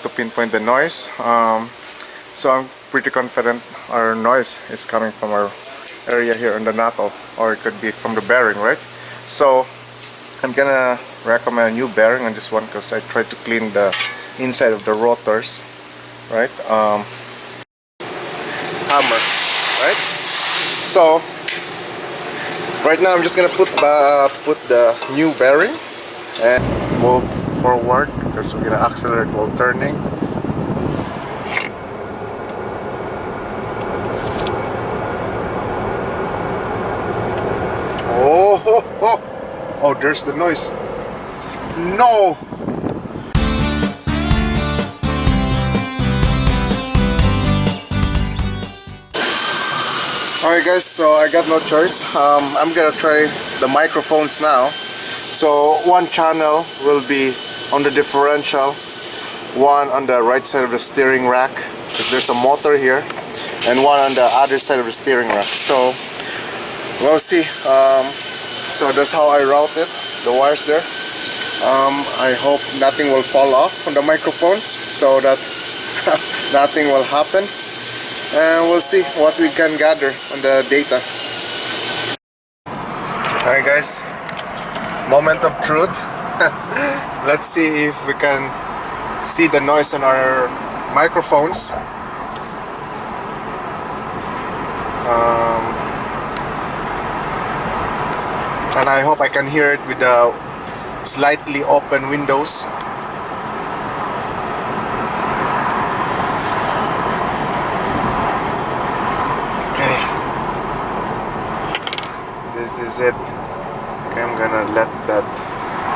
to pinpoint the noise. So I'm pretty confident our noise is coming from our area here on the knuckle, or it could be from the bearing, right? So I'm gonna recommend a new bearing on this one because I tried to clean the inside of the rotors, right? Hammer, right? So right now I'm just gonna put the new bearing and move forward because we're gonna accelerate while turning. Oh, there's the noise. No! Alright guys, so I got no choice. I'm gonna try the microphones now. So one channel will be on the differential, one on the right side of the steering rack, because there's a motor here, and one on the other side of the steering rack. So we'll see. So that's how I route it, the wires there. I hope nothing will fall off from the microphones so that nothing will happen, and we'll see what we can gather on the data. Alright guys, moment of truth. Let's see if we can see the noise on our microphones. And I hope I can hear it with the slightly open windows. Okay, this is it. Okay, I'm gonna let that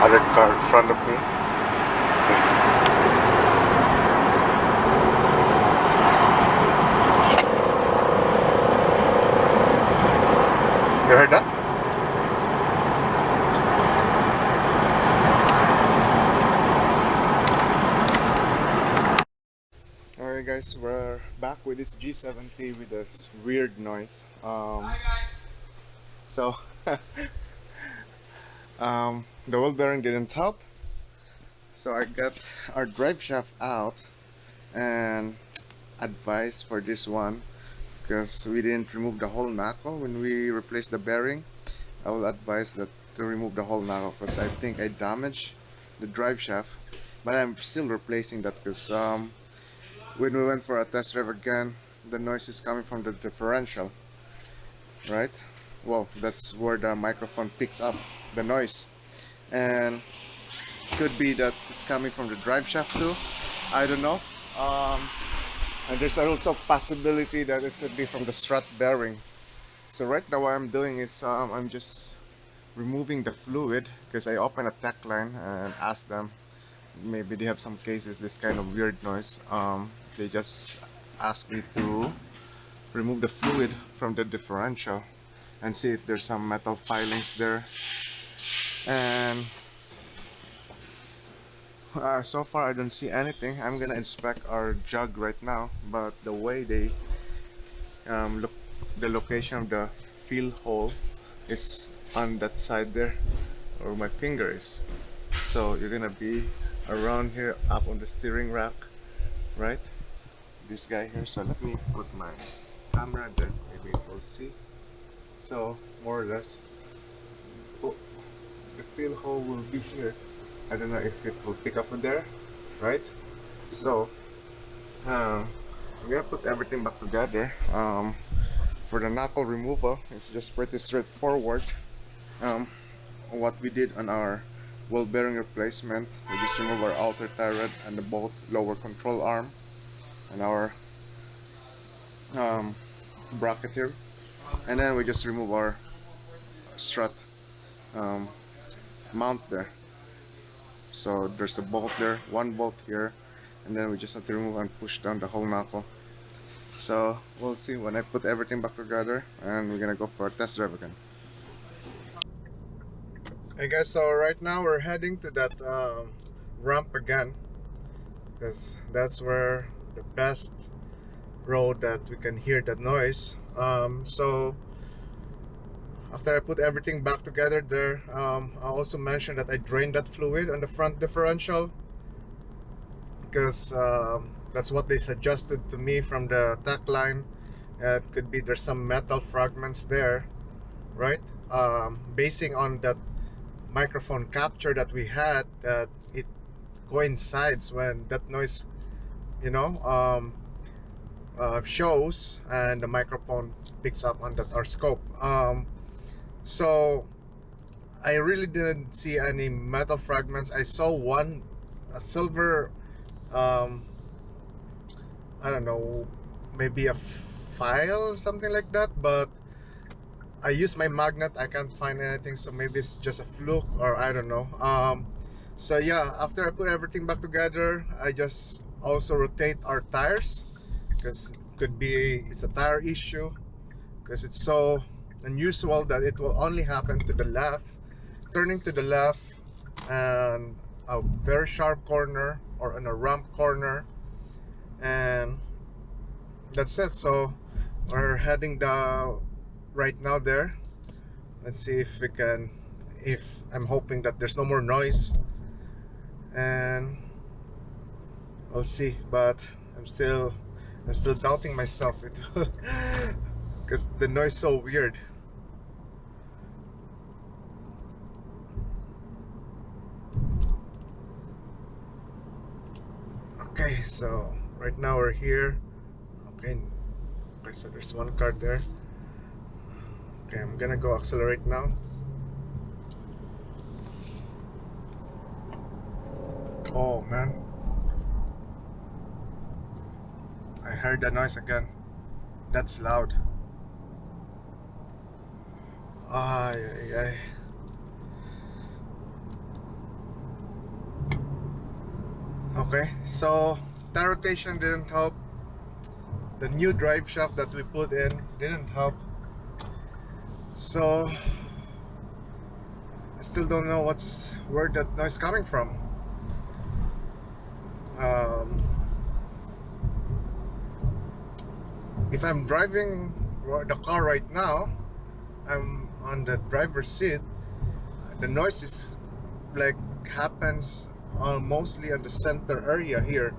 other car in front of me. Okay. You heard that? Alright guys, we're back with this G70 with this weird noise. So the wheel bearing didn't help, so I got our drive shaft out and advice for this one, because we didn't remove the whole knuckle when we replaced the bearing. I will advise that to remove the whole knuckle because I think I damaged the drive shaft, but I'm still replacing that because when we went for a test drive again, the noise is coming from the differential, right? Well, that's where the microphone picks up the noise, and could be that it's coming from the drive shaft too. I don't know. And there's also possibility that it could be from the strut bearing. So right now what I'm doing is I'm just removing the fluid, because I opened a tech line and asked them, maybe they have some cases this kind of weird noise. They just asked me to remove the fluid from the differential and see if there's some metal filings there. And so far I don't see anything. I'm gonna inspect our jug right now, but the way they look, the location of the fill hole is on that side there, where my finger is. So you're gonna be around here up on the steering rack, right? This guy here. So let me put my camera there, maybe we'll see. So more or less, oh, the fill hole will be here. I don't know if it will pick up there, right? So I'm gonna put everything back together. For the knuckle removal, it's just pretty straightforward. What we did on our wheel bearing replacement, we just remove our outer tie rod and the both lower control arm and our bracket here, and then we just remove our strut mount there. So there's a bolt there, one bolt here, and then we just have to remove and push down the whole knuckle. So we'll see when I put everything back together, and we're gonna go for a test drive again. Hey guys, so right now we're heading to that ramp again, because that's where the best road that we can hear the noise. So after I put everything back together there, I also mentioned that I drained that fluid on the front differential, because that's what they suggested to me from the tech line. It could be there's some metal fragments there, right? Basing on that microphone capture that we had, that it coincides when that noise, you know, shows, and the microphone picks up on that our scope. So I really didn't see any metal fragments. I saw one, a silver, um, I don't know, maybe a file or something like that, but I use my magnet, I can't find anything, so maybe it's just a fluke, or I don't know. So yeah, after I put everything back together, I just also rotate our tires, because could be it's a tire issue, because it's so unusual that it will only happen to the left, turning to the left, and a very sharp corner or on a ramp corner, and that's it. So we're heading down right now there. Let's see if we can, if I'm hoping that there's no more noise, and we'll see. But I'm still doubting myself, it because the noise is so weird. Okay, so right now we're here. Okay, okay, so there's one car there. Okay, I'm gonna go accelerate now. Oh man, I heard the noise again. That's loud. Ay, ay, ay. Okay, so tire rotation didn't help. The new drive shaft that we put in didn't help. So I still don't know where that noise coming from. Um, if I'm driving the car right now, I'm on the driver's seat. The noise is like happens mostly on the center area here.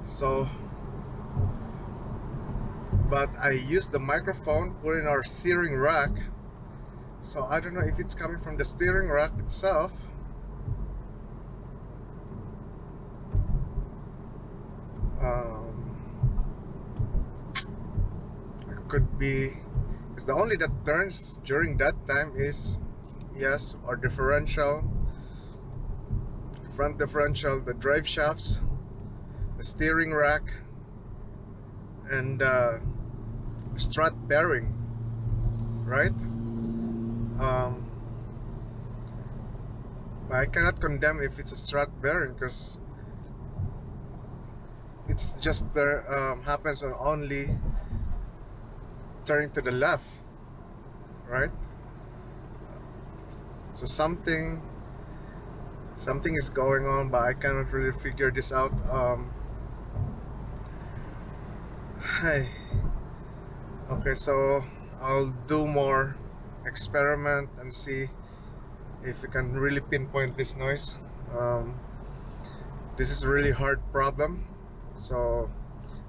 So, but I use the microphone put in our steering rack. So I don't know if it's coming from the steering rack itself. It could be, because the only that turns during that time is, yes, our differential, front differential, the drive shafts, the steering rack, and strut bearing, right? But I cannot condemn if it's a strut bearing, because it's just there, happens on only turning to the left, right? So something is going on, but I cannot really figure this out. Hi. Okay, so I'll do more experiment and see if we can really pinpoint this noise. This is a really hard problem, so,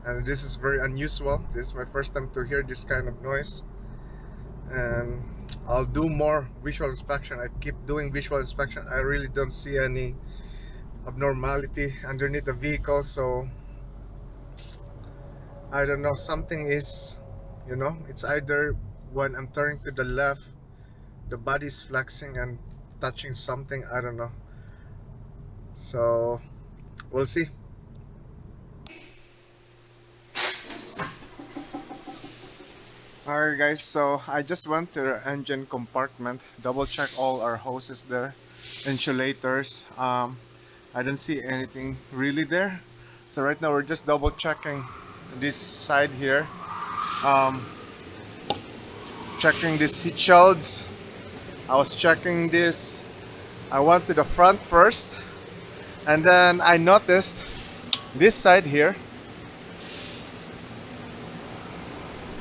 and this is very unusual. This is my first time to hear this kind of noise, and I'll do more visual inspection. I keep doing visual inspection. I really don't see any abnormality underneath the vehicle, so I don't know, something is, it's either when I'm turning to the left, the body's flexing and touching something, I don't know. So we'll see. Alright guys, so I just went to the engine compartment, double check all our hoses there, insulators. I don't see anything really there. So right now we're just double checking this side here, checking these heat shields. I was checking this. I went to the front first, and then I noticed this side here.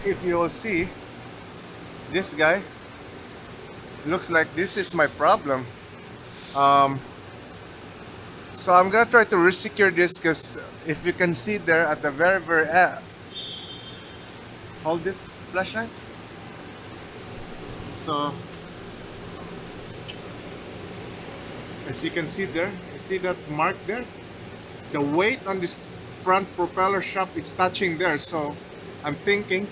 If you will see, this guy looks like this is my problem. So I'm gonna try to resecure this because if you can see there at the very end, hold this flashlight. So as you can see there, you see that mark there? The weight on this front propeller shaft, it's touching there. So I'm thinking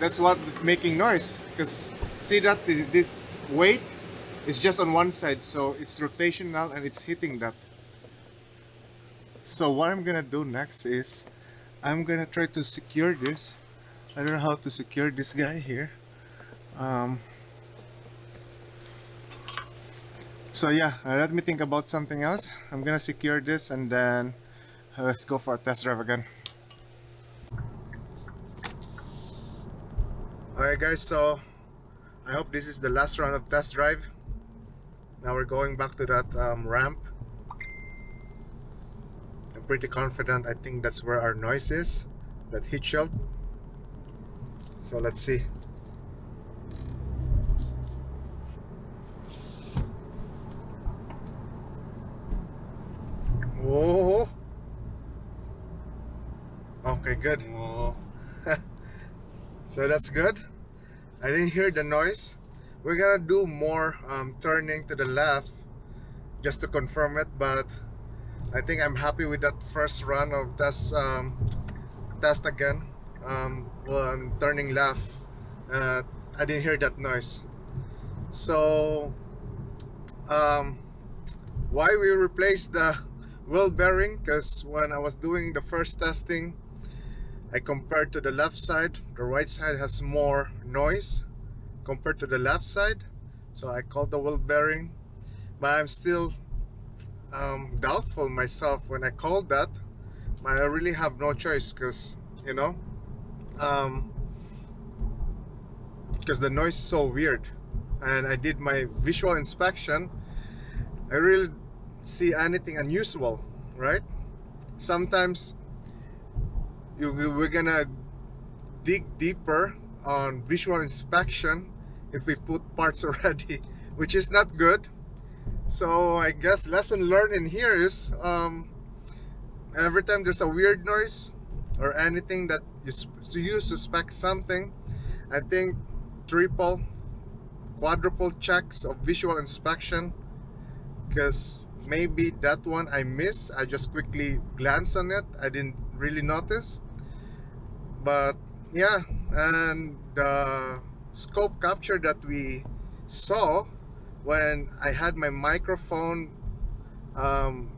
that's what making noise, because see that this weight is just on one side, so it's rotational and it's hitting that. So what I'm gonna do next is I'm gonna try to secure this. I don't know how to secure this guy here. Um, so yeah, let me think about something else. I'm gonna secure this and then let's go for a test drive again. Alright guys, so I hope this is the last round of test drive. Now we're going back to that ramp. I'm pretty confident. I think that's where our noise is, that heat shield. So let's see. Oh, okay, good. Oh. So that's good. I didn't hear the noise. We're gonna do more turning to the left just to confirm it, but I think I'm happy with that first run of test again. Well, I'm turning left. I didn't hear that noise. So um, why we replaced the wheel bearing? Because when I was doing the first testing, I compared to the left side. The right side has more noise compared to the left side, so I called the wheel bearing. But I'm still doubtful myself when I called that. I really have no choice, because you know, because the noise is so weird, and I did my visual inspection. I really see anything unusual, right? Sometimes we're gonna dig deeper on visual inspection if we put parts already, which is not good. So I guess lesson learned in here is every time there's a weird noise or anything that you suspect something, I think triple, quadruple checks of visual inspection, because maybe that one I missed. I just quickly glanced on it. I didn't really notice. But yeah, and the scope capture that we saw when I had my microphone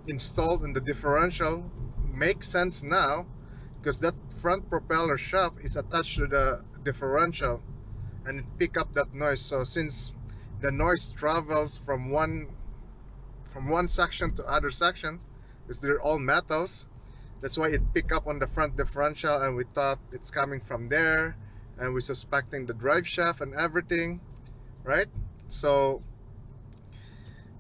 installed in the differential makes sense now, because that front propeller shaft is attached to the differential and it pick up that noise. So since the noise travels from one section to other section, because they're all metals, that's why it pick up on the front differential, and we thought it's coming from there, and we're suspecting the drive shaft and everything, right? So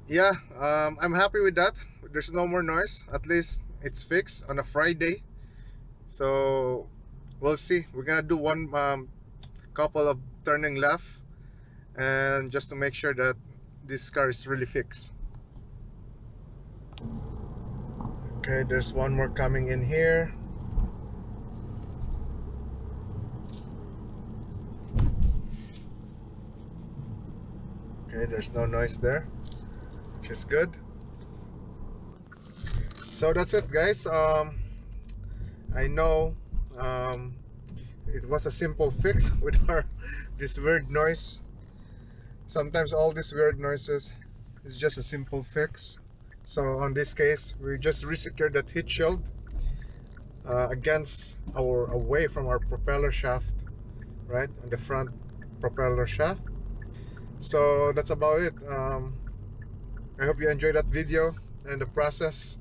yeah, I'm happy with that. There's no more noise. At least it's fixed on a Friday. So we'll see. We're gonna do one couple of turning left, and just to make sure that this car is really fixed. Okay, there's one more coming in here. Okay, there's no noise there, which is good. So that's it, guys. I know it was a simple fix with our this weird noise. Sometimes all these weird noises is just a simple fix. So on this case, we just resecured that heat shield against our away from our propeller shaft, right on the front propeller shaft. So that's about it. I hope you enjoyed that video and the process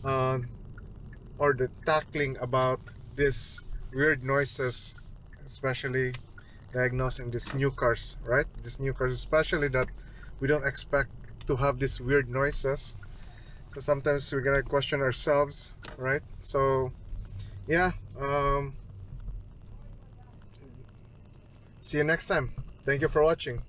or the tackling about these weird noises, especially diagnosing these new cars, right? These new cars, especially that we don't expect to have these weird noises. So sometimes we're gonna question ourselves, right? So yeah, see you next time. Thank you for watching.